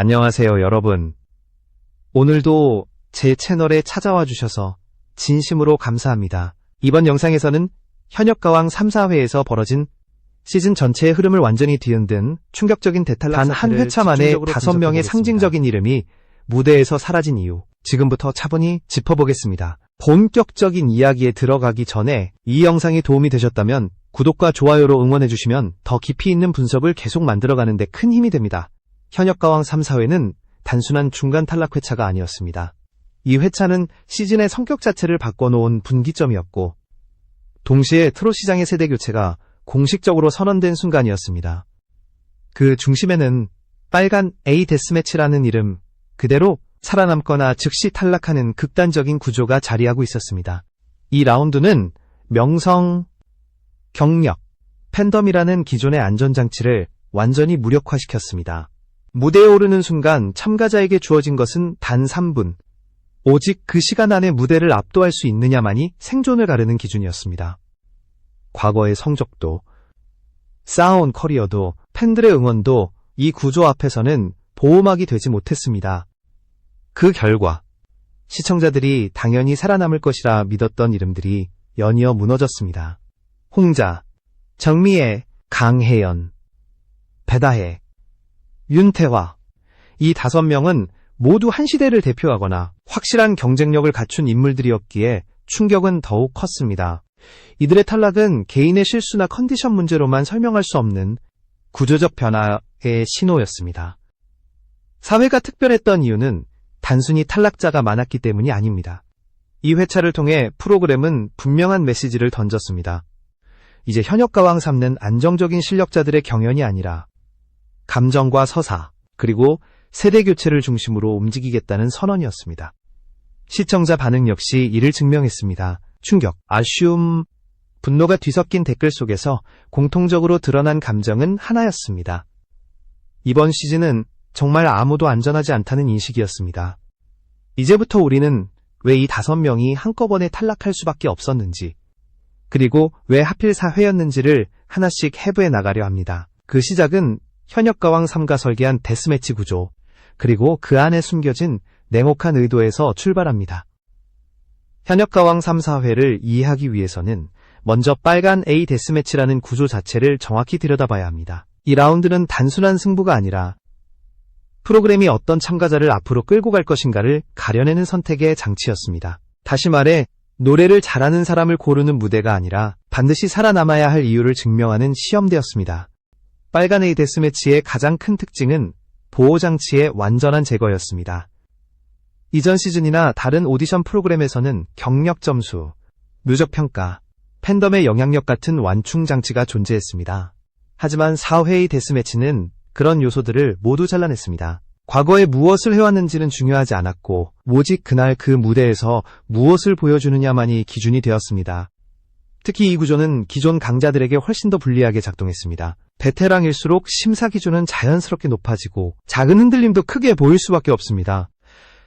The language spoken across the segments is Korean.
안녕하세요, 여러분. 오늘도 제 채널에 찾아와 주셔서 진심으로 감사합니다. 이번 영상에서는 현역가왕 3, 4회에서 벌어진 시즌 전체의 흐름을 완전히 뒤흔든 충격적인 대탈락 단 한 회차 만에 5명의 상징적인 이름이 무대에서 사라진 이유, 지금부터 차분히 짚어보겠습니다. 본격적인 이야기에 들어가기 전에 이 영상이 도움이 되셨다면 구독과 좋아요로 응원해주시면 더 깊이 있는 분석을 계속 만들어가는 데 큰 힘이 됩니다. 현역가왕 3, 4회는 단순한 중간 탈락 회차가 아니었습니다. 이 회차는 시즌의 성격 자체를 바꿔놓은 분기점이었고, 동시에 트롯 시장의 세대 교체가 공식적으로 선언된 순간이었습니다. 그 중심에는 빨간 A 데스매치라는 이름 그대로 살아남거나 즉시 탈락하는 극단적인 구조가 자리하고 있었습니다. 이 라운드는 명성, 경력, 팬덤이라는 기존의 안전장치를 완전히 무력화시켰습니다. 무대에 오르는 순간 참가자에게 주어진 것은 단 3분. 오직 그 시간 안에 무대를 압도할 수 있느냐만이 생존을 가르는 기준이었습니다. 과거의 성적도, 쌓아온 커리어도, 팬들의 응원도 이 구조 앞에서는 보호막이 되지 못했습니다. 그 결과 시청자들이 당연히 살아남을 것이라 믿었던 이름들이 연이어 무너졌습니다. 홍자, 정미애, 강혜연, 배다혜, 윤태화, 이 5명은 모두 한 시대를 대표하거나 확실한 경쟁력을 갖춘 인물들이었기에 충격은 더욱 컸습니다. 이들의 탈락은 개인의 실수나 컨디션 문제로만 설명할 수 없는 구조적 변화의 신호였습니다. 사회가 특별했던 이유는 단순히 탈락자가 많았기 때문이 아닙니다. 이 회차를 통해 프로그램은 분명한 메시지를 던졌습니다. 이제 현역가왕 3는 안정적인 실력자들의 경연이 아니라 감정과 서사, 그리고 세대 교체를 중심으로 움직이겠다는 선언이었습니다. 시청자 반응 역시 이를 증명했습니다. 충격, 아쉬움, 분노가 뒤섞인 댓글 속에서 공통적으로 드러난 감정은 하나였습니다. 이번 시즌은 정말 아무도 안전하지 않다는 인식이었습니다. 이제부터 우리는 왜 이 5명이 한꺼번에 탈락할 수밖에 없었는지, 그리고 왜 하필 4회였는지를 하나씩 해부해 나가려 합니다. 그 시작은 현역가왕 3가 설계한 데스매치 구조, 그리고 그 안에 숨겨진 냉혹한 의도에서 출발합니다. 현역가왕 3, 4회를 이해하기 위해서는 먼저 빨간 A 데스매치라는 구조 자체를 정확히 들여다봐야 합니다. 이 라운드는 단순한 승부가 아니라 프로그램이 어떤 참가자를 앞으로 끌고 갈 것인가를 가려내는 선택의 장치였습니다. 다시 말해, 노래를 잘하는 사람을 고르는 무대가 아니라 반드시 살아남아야 할 이유를 증명하는 시험대였습니다. 빨간 A 데스매치의 가장 큰 특징은 보호장치의 완전한 제거였습니다. 이전 시즌이나 다른 오디션 프로그램에서는 경력 점수, 누적평가, 팬덤의 영향력 같은 완충장치가 존재했습니다. 하지만 4회의 데스매치는 그런 요소들을 모두 잘라냈습니다. 과거에 무엇을 해왔는지는 중요하지 않았고, 오직 그날 그 무대에서 무엇을 보여주느냐만이 기준이 되었습니다. 특히 이 구조는 기존 강자들에게 훨씬 더 불리하게 작동했습니다. 베테랑일수록 심사 기준은 자연스럽게 높아지고 작은 흔들림도 크게 보일 수밖에 없습니다.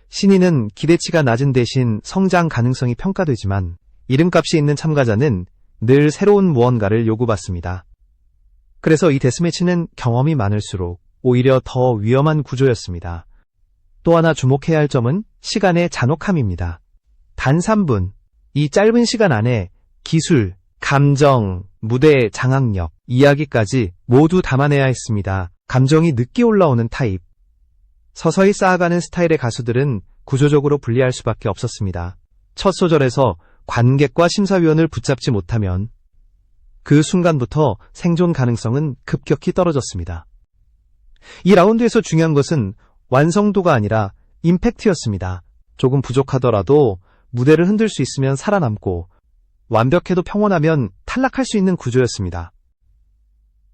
신인은 기대치가 낮은 대신 성장 가능성이 평가되지만 이름값이 있는 참가자는 늘 새로운 무언가를 요구받습니다. 그래서 이 데스매치는 경험이 많을수록 오히려 더 위험한 구조였습니다. 또 하나 주목해야 할 점은 시간의 잔혹함입니다. 단 3분, 이 짧은 시간 안에 기술, 감정, 무대, 장악력, 이야기까지 모두 담아내야 했습니다. 감정이 늦게 올라오는 타입, 서서히 쌓아가는 스타일의 가수들은 구조적으로 불리할 수밖에 없었습니다. 첫 소절에서 관객과 심사위원을 붙잡지 못하면 그 순간부터 생존 가능성은 급격히 떨어졌습니다. 이 라운드에서 중요한 것은 완성도가 아니라 임팩트였습니다. 조금 부족하더라도 무대를 흔들 수 있으면 살아남고, 완벽해도 평온하면 탈락할 수 있는 구조였습니다.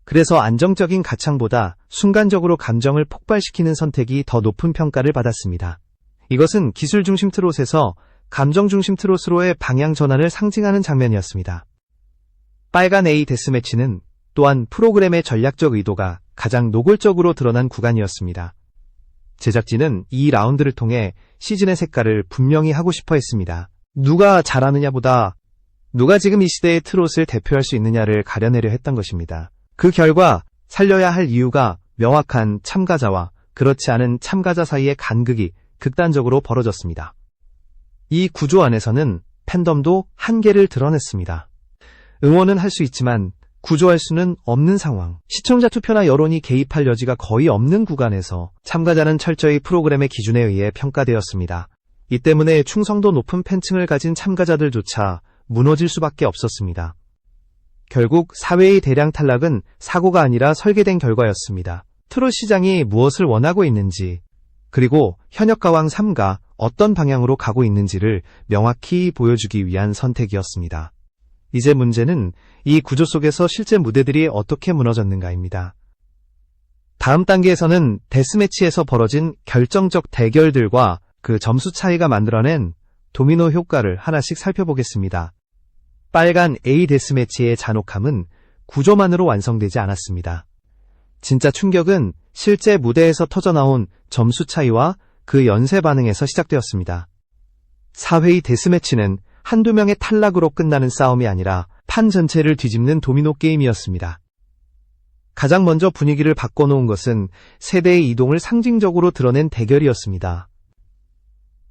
그래서 안정적인 가창보다 순간적으로 감정을 폭발시키는 선택이 더 높은 평가를 받았습니다. 이것은 기술 중심 트롯에서 감정 중심 트롯으로의 방향 전환을 상징하는 장면이었습니다. 빨간 A 데스매치는 또한 프로그램의 전략적 의도가 가장 노골적으로 드러난 구간이었습니다. 제작진은 이 라운드를 통해 시즌의 색깔을 분명히 하고 싶어 했습니다. 누가 잘하느냐보다 누가 지금 이 시대의 트롯을 대표할 수 있느냐를 가려내려 했던 것입니다. 그 결과 살려야 할 이유가 명확한 참가자와 그렇지 않은 참가자 사이의 간극이 극단적으로 벌어졌습니다. 이 구조 안에서는 팬덤도 한계를 드러냈습니다. 응원은 할 수 있지만 구조할 수는 없는 상황. 시청자 투표나 여론이 개입할 여지가 거의 없는 구간에서 참가자는 철저히 프로그램의 기준에 의해 평가되었습니다. 이 때문에 충성도 높은 팬층을 가진 참가자들조차 무너질 수밖에 없었습니다. 결국 4회의 대량 탈락은 사고가 아니라 설계된 결과였습니다. 트롯 시장이 무엇을 원하고 있는지, 그리고 현역가왕 3가 어떤 방향으로 가고 있는지를 명확히 보여주기 위한 선택이었습니다. 이제 문제는 이 구조 속에서 실제 무대들이 어떻게 무너졌는가입니다. 다음 단계에서는 데스매치에서 벌어진 결정적 대결들과 그 점수 차이가 만들어낸 도미노 효과를 하나씩 살펴보겠습니다. 빨간 A 데스매치의 잔혹함은 구조만으로 완성되지 않았습니다. 진짜 충격은 실제 무대에서 터져나온 점수 차이와 그 연쇄 반응에서 시작되었습니다. 4회의 데스매치는 한두 명의 탈락으로 끝나는 싸움이 아니라 판 전체를 뒤집는 도미노 게임이었습니다. 가장 먼저 분위기를 바꿔놓은 것은 세대의 이동을 상징적으로 드러낸 대결이었습니다.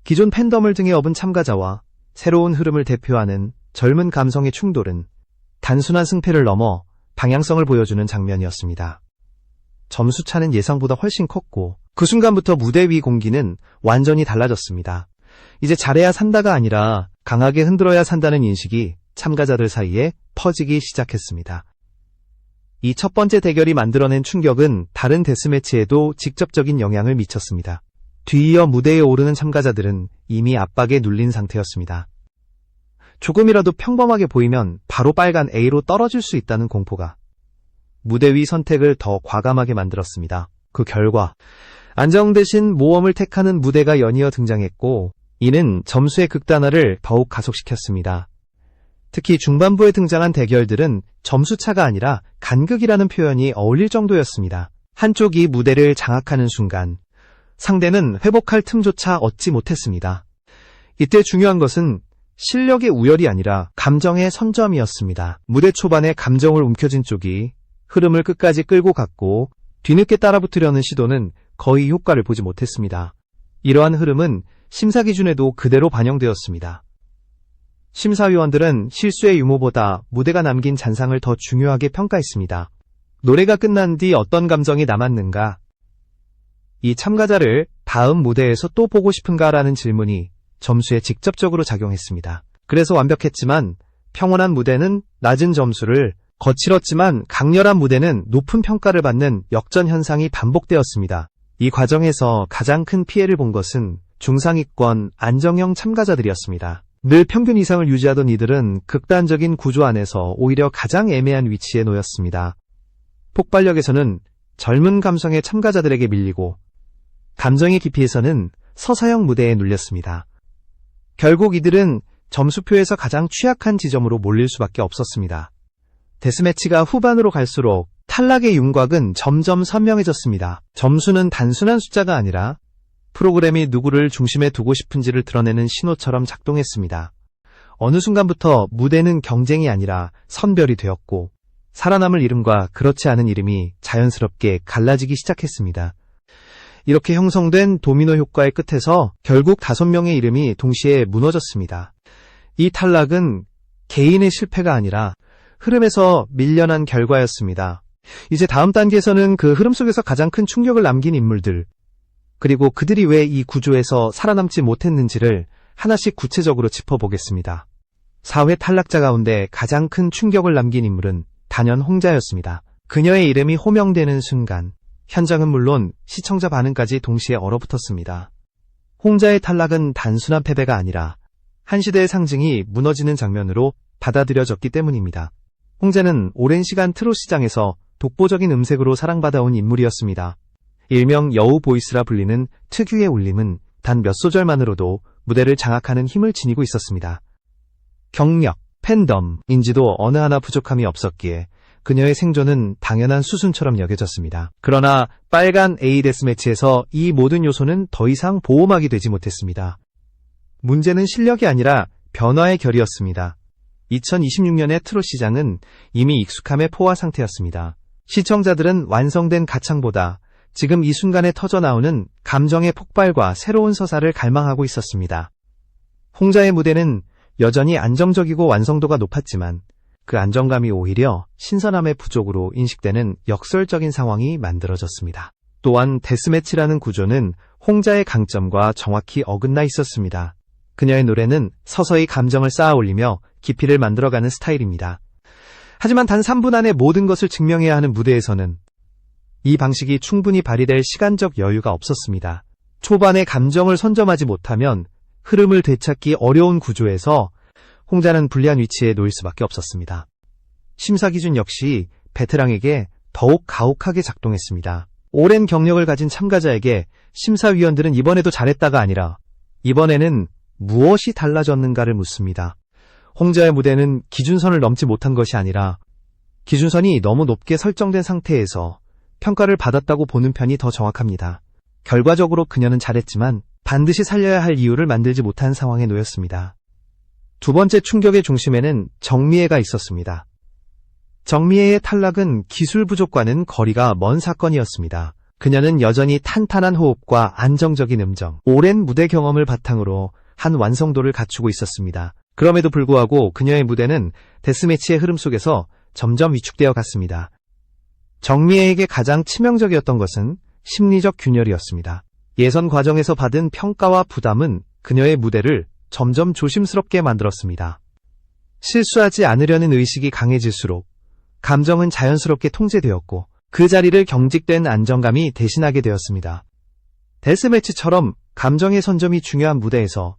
기존 팬덤을 등에 업은 참가자와 새로운 흐름을 대표하는 젊은 감성의 충돌은 단순한 승패를 넘어 방향성을 보여주는 장면이었습니다. 점수차는 예상보다 훨씬 컸고 그 순간부터 무대 위 공기는 완전히 달라졌습니다. 이제 잘해야 산다가 아니라 강하게 흔들어야 산다는 인식이 참가자들 사이에 퍼지기 시작했습니다. 이 첫 번째 대결이 만들어낸 충격은 다른 데스매치에도 직접적인 영향을 미쳤습니다. 뒤이어 무대에 오르는 참가자들은 이미 압박에 눌린 상태였습니다. 조금이라도 평범하게 보이면 바로 빨간 A로 떨어질 수 있다는 공포가 무대 위 선택을 더 과감하게 만들었습니다. 그 결과 안정 대신 모험을 택하는 무대가 연이어 등장했고 이는 점수의 극단화를 더욱 가속시켰습니다. 특히 중반부에 등장한 대결들은 점수차가 아니라 간극이라는 표현이 어울릴 정도였습니다. 한쪽이 무대를 장악하는 순간 상대는 회복할 틈조차 얻지 못했습니다. 이때 중요한 것은 실력의 우열이 아니라 감정의 선점이었습니다. 무대 초반에 감정을 움켜쥔 쪽이 흐름을 끝까지 끌고 갔고 뒤늦게 따라붙으려는 시도는 거의 효과를 보지 못했습니다. 이러한 흐름은 심사 기준에도 그대로 반영되었습니다. 심사위원들은 실수의 유무보다 무대가 남긴 잔상을 더 중요하게 평가했습니다. 노래가 끝난 뒤 어떤 감정이 남았는가? 이 참가자를 다음 무대에서 또 보고 싶은가라는 질문이 점수에 직접적으로 작용했습니다. 그래서 완벽했지만 평온한 무대는 낮은 점수를, 거칠었지만 강렬한 무대는 높은 평가를 받는 역전 현상이 반복되었습니다. 이 과정에서 가장 큰 피해를 본 것은 중상위권 안정형 참가자들이었습니다. 늘 평균 이상을 유지하던 이들은 극단적인 구조 안에서 오히려 가장 애매한 위치에 놓였습니다. 폭발력에서는 젊은 감성의 참가자들에게 밀리고 감정의 깊이에서는 서사형 무대에 눌렸습니다. 결국 이들은 점수표에서 가장 취약한 지점으로 몰릴 수밖에 없었습니다. 데스매치가 후반으로 갈수록 탈락의 윤곽은 점점 선명해졌습니다. 점수는 단순한 숫자가 아니라 프로그램이 누구를 중심에 두고 싶은지를 드러내는 신호처럼 작동했습니다. 어느 순간부터 무대는 경쟁이 아니라 선별이 되었고 살아남을 이름과 그렇지 않은 이름이 자연스럽게 갈라지기 시작했습니다. 이렇게 형성된 도미노 효과의 끝에서 결국 5명의 이름이 동시에 무너졌습니다. 이 탈락은 개인의 실패가 아니라 흐름에서 밀려난 결과였습니다. 이제 다음 단계에서는 그 흐름 속에서 가장 큰 충격을 남긴 인물들, 그리고 그들이 왜 이 구조에서 살아남지 못했는지를 하나씩 구체적으로 짚어보겠습니다. 4회 탈락자 가운데 가장 큰 충격을 남긴 인물은 단연 홍자였습니다. 그녀의 이름이 호명되는 순간 현장은 물론 시청자 반응까지 동시에 얼어붙었습니다. 홍자의 탈락은 단순한 패배가 아니라 한 시대의 상징이 무너지는 장면으로 받아들여졌기 때문입니다. 홍자는 오랜 시간 트롯 시장에서 독보적인 음색으로 사랑받아온 인물이었습니다. 일명 여우 보이스라 불리는 특유의 울림은 단 몇 소절만으로도 무대를 장악하는 힘을 지니고 있었습니다. 경력, 팬덤, 인지도 어느 하나 부족함이 없었기에 그녀의 생존은 당연한 수순처럼 여겨졌습니다. 그러나 빨간 A 데스매치에서 이 모든 요소는 더 이상 보호막이 되지 못했습니다. 문제는 실력이 아니라 변화의 결이었습니다. 2026년의 트롯 시장은 이미 익숙함의 포화 상태였습니다. 시청자들은 완성된 가창보다 지금 이 순간에 터져나오는 감정의 폭발과 새로운 서사를 갈망하고 있었습니다. 홍자의 무대는 여전히 안정적이고 완성도가 높았지만 그 안정감이 오히려 신선함의 부족으로 인식되는 역설적인 상황이 만들어졌습니다. 또한 데스매치라는 구조는 홍자의 강점과 정확히 어긋나 있었습니다. 그녀의 노래는 서서히 감정을 쌓아 올리며 깊이를 만들어가는 스타일입니다. 하지만 단 3분 안에 모든 것을 증명해야 하는 무대에서는 이 방식이 충분히 발휘될 시간적 여유가 없었습니다. 초반에 감정을 선점하지 못하면 흐름을 되찾기 어려운 구조에서 홍자는 불리한 위치에 놓일 수밖에 없었습니다. 심사 기준 역시 베테랑에게 더욱 가혹하게 작동했습니다. 오랜 경력을 가진 참가자에게 심사위원들은 이번에도 잘했다가 아니라 이번에는 무엇이 달라졌는가를 묻습니다. 홍자의 무대는 기준선을 넘지 못한 것이 아니라 기준선이 너무 높게 설정된 상태에서 평가를 받았다고 보는 편이 더 정확합니다. 결과적으로 그녀는 잘했지만 반드시 살려야 할 이유를 만들지 못한 상황에 놓였습니다. 두 번째 충격의 중심에는 정미애가 있었습니다. 정미애의 탈락은 기술 부족과는 거리가 먼 사건이었습니다. 그녀는 여전히 탄탄한 호흡과 안정적인 음정, 오랜 무대 경험을 바탕으로 한 완성도를 갖추고 있었습니다. 그럼에도 불구하고 그녀의 무대는 데스매치의 흐름 속에서 점점 위축되어 갔습니다. 정미애에게 가장 치명적이었던 것은 심리적 균열이었습니다. 예선 과정에서 받은 평가와 부담은 그녀의 무대를 점점 조심스럽게 만들었습니다. 실수하지 않으려는 의식이 강해질수록 감정은 자연스럽게 통제되었고 그 자리를 경직된 안정감이 대신하게 되었습니다. 데스매치처럼 감정의 선점이 중요한 무대에서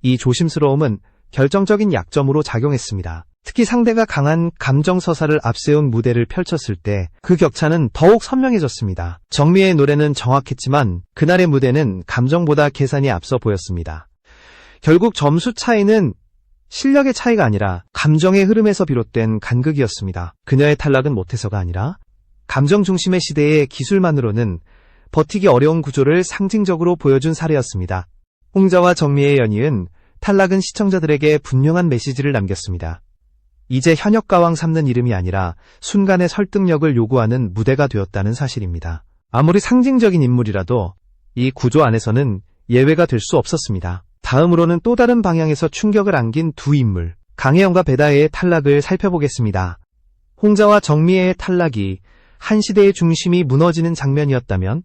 이 조심스러움은 결정적인 약점으로 작용했습니다. 특히 상대가 강한 감정 서사를 앞세운 무대를 펼쳤을 때 그 격차는 더욱 선명해졌습니다. 정미의 노래는 정확했지만 그날의 무대는 감정보다 계산이 앞서 보였습니다. 결국 점수 차이는 실력의 차이가 아니라 감정의 흐름에서 비롯된 간극이었습니다. 그녀의 탈락은 못해서가 아니라 감정 중심의 시대의 기술만으로는 버티기 어려운 구조를 상징적으로 보여준 사례였습니다. 홍자와 정미의 연이은 탈락은 시청자들에게 분명한 메시지를 남겼습니다. 이제 현역가왕 삼는 이름이 아니라 순간의 설득력을 요구하는 무대가 되었다는 사실입니다. 아무리 상징적인 인물이라도 이 구조 안에서는 예외가 될 수 없었습니다. 다음으로는 또 다른 방향에서 충격을 안긴 두 인물, 강혜연과 배다혜의 탈락을 살펴보겠습니다. 홍자와 정미애의 탈락이 한 시대의 중심이 무너지는 장면이었다면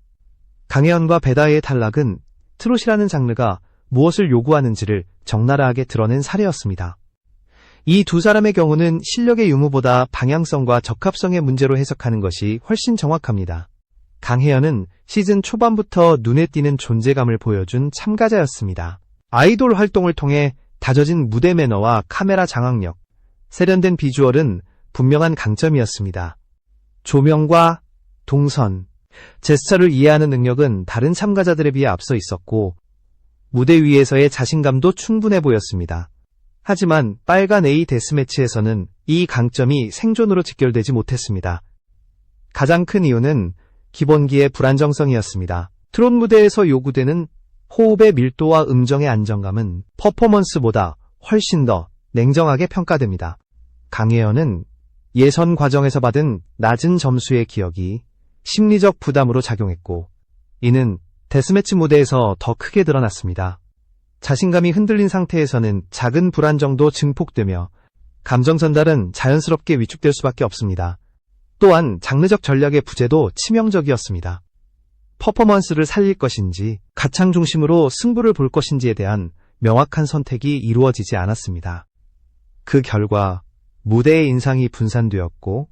강혜연과 배다혜의 탈락은 트롯이라는 장르가 무엇을 요구하는지를 적나라하게 드러낸 사례였습니다. 이 두 사람의 경우는 실력의 유무보다 방향성과 적합성의 문제로 해석하는 것이 훨씬 정확합니다. 강혜연은 시즌 초반부터 눈에 띄는 존재감을 보여준 참가자였습니다. 아이돌 활동을 통해 다져진 무대 매너와 카메라 장악력, 세련된 비주얼은 분명한 강점이었습니다. 조명과 동선, 제스처를 이해하는 능력은 다른 참가자들에 비해 앞서 있었고 무대 위에서의 자신감도 충분해 보였습니다. 하지만 빨간 A 데스매치에서는 이 강점이 생존으로 직결되지 못했습니다. 가장 큰 이유는 기본기의 불안정성이었습니다. 트롯 무대에서 요구되는 호흡의 밀도와 음정의 안정감은 퍼포먼스보다 훨씬 더 냉정하게 평가됩니다. 강혜연은 예선 과정에서 받은 낮은 점수의 기억이 심리적 부담으로 작용했고 이는 데스매치 무대에서 더 크게 드러났습니다. 자신감이 흔들린 상태에서는 작은 불안정도 증폭되며 감정 전달은 자연스럽게 위축될 수밖에 없습니다. 또한 장르적 전략의 부재도 치명적이었습니다. 퍼포먼스를 살릴 것인지 가창 중심으로 승부를 볼 것인지에 대한 명확한 선택이 이루어지지 않았습니다. 그 결과 무대의 인상이 분산되었고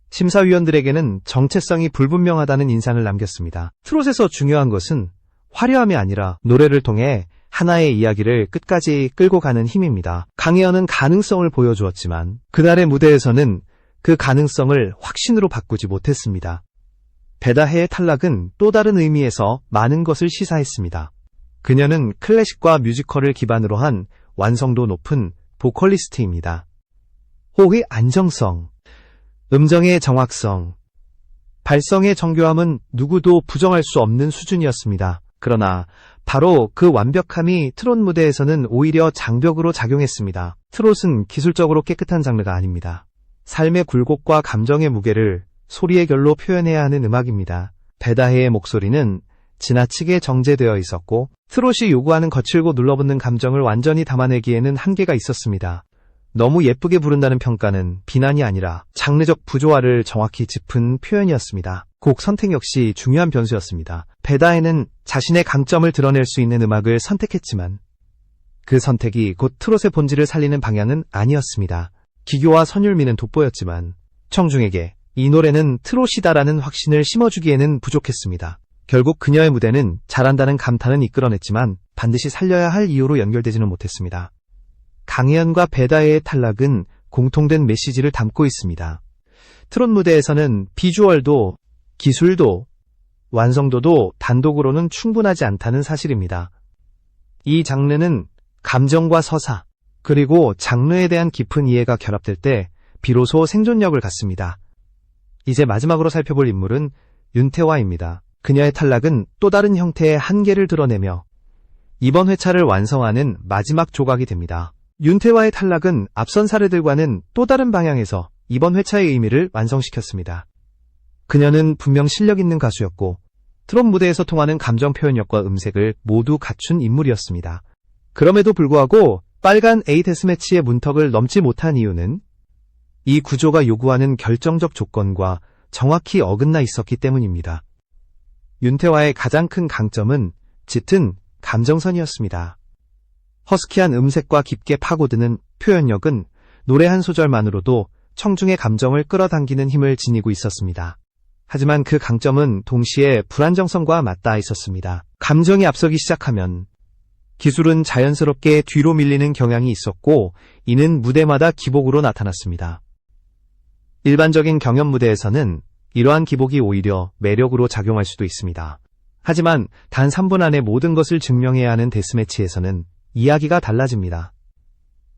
심사위원들에게는 정체성이 불분명하다는 인상을 남겼습니다. 트롯에서 중요한 것은 화려함이 아니라 노래를 통해 하나의 이야기를 끝까지 끌고 가는 힘입니다. 강혜연은 가능성을 보여주었지만 그날의 무대에서는 그 가능성을 확신으로 바꾸지 못했습니다. 배다혜의 탈락은 또 다른 의미에서 많은 것을 시사했습니다. 그녀는 클래식과 뮤지컬을 기반으로 한 완성도 높은 보컬리스트입니다. 호흡의 안정성, 음정의 정확성, 발성의 정교함은 누구도 부정할 수 없는 수준이었습니다. 그러나 바로 그 완벽함이 트롯 무대에서는 오히려 장벽으로 작용했습니다. 트롯은 기술적으로 깨끗한 장르가 아닙니다. 삶의 굴곡과 감정의 무게를 소리의 결로 표현해야 하는 음악입니다. 배다해의 목소리는 지나치게 정제되어 있었고 트롯이 요구하는 거칠고 눌러붙는 감정을 완전히 담아내기에는 한계가 있었습니다. 너무 예쁘게 부른다는 평가는 비난이 아니라 장르적 부조화를 정확히 짚은 표현이었습니다. 곡 선택 역시 중요한 변수였습니다. 배다해는 자신의 강점을 드러낼 수 있는 음악을 선택했지만 그 선택이 곧 트롯의 본질을 살리는 방향은 아니었습니다. 기교와 선율미는 돋보였지만 청중에게 이 노래는 트롯이다라는 확신을 심어주기에는 부족했습니다. 결국 그녀의 무대는 잘한다는 감탄은 이끌어냈지만 반드시 살려야 할 이유로 연결되지는 못했습니다. 강혜연과 배다해의 탈락은 공통된 메시지를 담고 있습니다. 트롯 무대에서는 비주얼도 기술도 완성도도 단독으로는 충분하지 않다는 사실입니다. 이 장르는 감정과 서사 그리고 장르에 대한 깊은 이해가 결합될 때 비로소 생존력을 갖습니다. 이제 마지막으로 살펴볼 인물은 윤태화입니다. 그녀의 탈락은 또 다른 형태의 한계를 드러내며 이번 회차를 완성하는 마지막 조각이 됩니다. 윤태화의 탈락은 앞선 사례들과는 또 다른 방향에서 이번 회차의 의미를 완성시켰습니다. 그녀는 분명 실력 있는 가수였고 트롯 무대에서 통하는 감정 표현력과 음색을 모두 갖춘 인물이었습니다. 그럼에도 불구하고 빨간 A 데스매치의 문턱을 넘지 못한 이유는 이 구조가 요구하는 결정적 조건과 정확히 어긋나 있었기 때문입니다. 윤태화의 가장 큰 강점은 짙은 감정선이었습니다. 허스키한 음색과 깊게 파고드는 표현력은 노래 한 소절만으로도 청중의 감정을 끌어당기는 힘을 지니고 있었습니다. 하지만 그 강점은 동시에 불안정성과 맞닿아 있었습니다. 감정이 앞서기 시작하면 기술은 자연스럽게 뒤로 밀리는 경향이 있었고 이는 무대마다 기복으로 나타났습니다. 일반적인 경연 무대에서는 이러한 기복이 오히려 매력으로 작용할 수도 있습니다. 하지만 단 3분 안에 모든 것을 증명해야 하는 데스매치에서는 이야기가 달라집니다.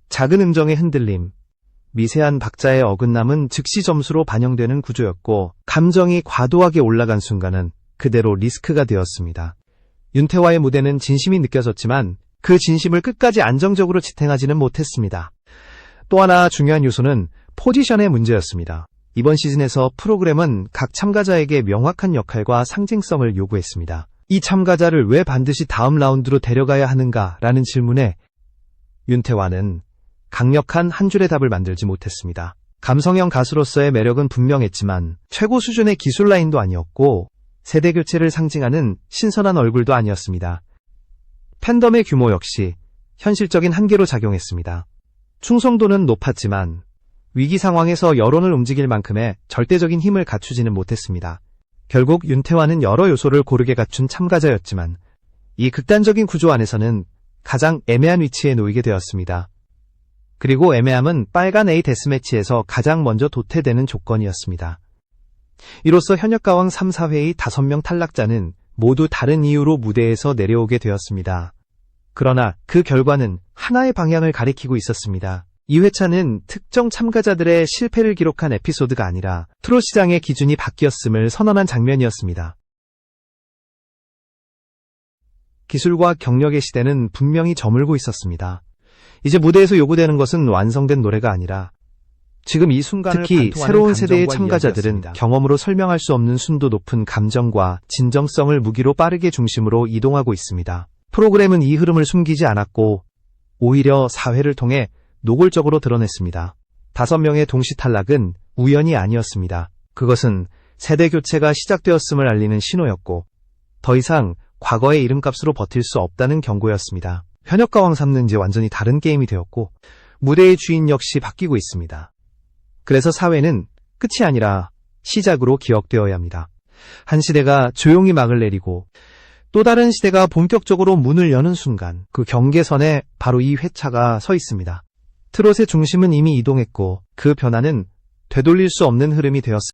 작은 음정의 흔들림, 미세한 박자의 어긋남은 즉시 점수로 반영되는 구조였고 감정이 과도하게 올라간 순간은 그대로 리스크가 되었습니다. 윤태화의 무대는 진심이 느껴졌지만 그 진심을 끝까지 안정적으로 지탱하지는 못했습니다. 또 하나 중요한 요소는 포지션의 문제였습니다. 이번 시즌에서 프로그램은 각 참가자에게 명확한 역할과 상징성을 요구했습니다. 이 참가자를 왜 반드시 다음 라운드로 데려가야 하는가라는 질문에 윤태화는 강력한 한 줄의 답을 만들지 못했습니다. 감성형 가수로서의 매력은 분명했지만 최고 수준의 기술 라인도 아니었고 세대 교체를 상징하는 신선한 얼굴도 아니었습니다. 팬덤의 규모 역시 현실적인 한계로 작용했습니다. 충성도는 높았지만 위기 상황에서 여론을 움직일 만큼의 절대적인 힘을 갖추지는 못했습니다. 결국 윤태화는 여러 요소를 고르게 갖춘 참가자였지만 이 극단적인 구조 안에서는 가장 애매한 위치에 놓이게 되었습니다. 그리고 애매함은 빨간 A 데스매치에서 가장 먼저 도태되는 조건이었습니다. 이로써 현역가왕 3, 4회의 5명 탈락자는 모두 다른 이유로 무대에서 내려오게 되었습니다. 그러나 그 결과는 하나의 방향을 가리키고 있었습니다. 이 회차는 특정 참가자들의 실패를 기록한 에피소드가 아니라 트롯 시장의 기준이 바뀌었음을 선언한 장면이었습니다. 기술과 경력의 시대는 분명히 저물고 있었습니다. 이제 무대에서 요구되는 것은 완성된 노래가 아니라 지금 이 순간을 특히 새로운 세대의 참가자들은 이야기였습니다. 경험으로 설명할 수 없는 순도 높은 감정과 진정성을 무기로 빠르게 중심으로 이동하고 있습니다. 프로그램은 이 흐름을 숨기지 않았고 오히려 사회를 통해 노골적으로 드러냈습니다. 5명의 동시 탈락은 우연이 아니었습니다. 그것은 세대 교체가 시작되었음을 알리는 신호였고 더 이상 과거의 이름값으로 버틸 수 없다는 경고였습니다. 현역가왕 3는 이제 완전히 다른 게임이 되었고 무대의 주인 역시 바뀌고 있습니다. 그래서 사회는 끝이 아니라 시작으로 기억되어야 합니다. 한 시대가 조용히 막을 내리고 또 다른 시대가 본격적으로 문을 여는 순간 그 경계선에 바로 이 회차가 서 있습니다. 트롯의 중심은 이미 이동했고 그 변화는 되돌릴 수 없는 흐름이 되었습니다.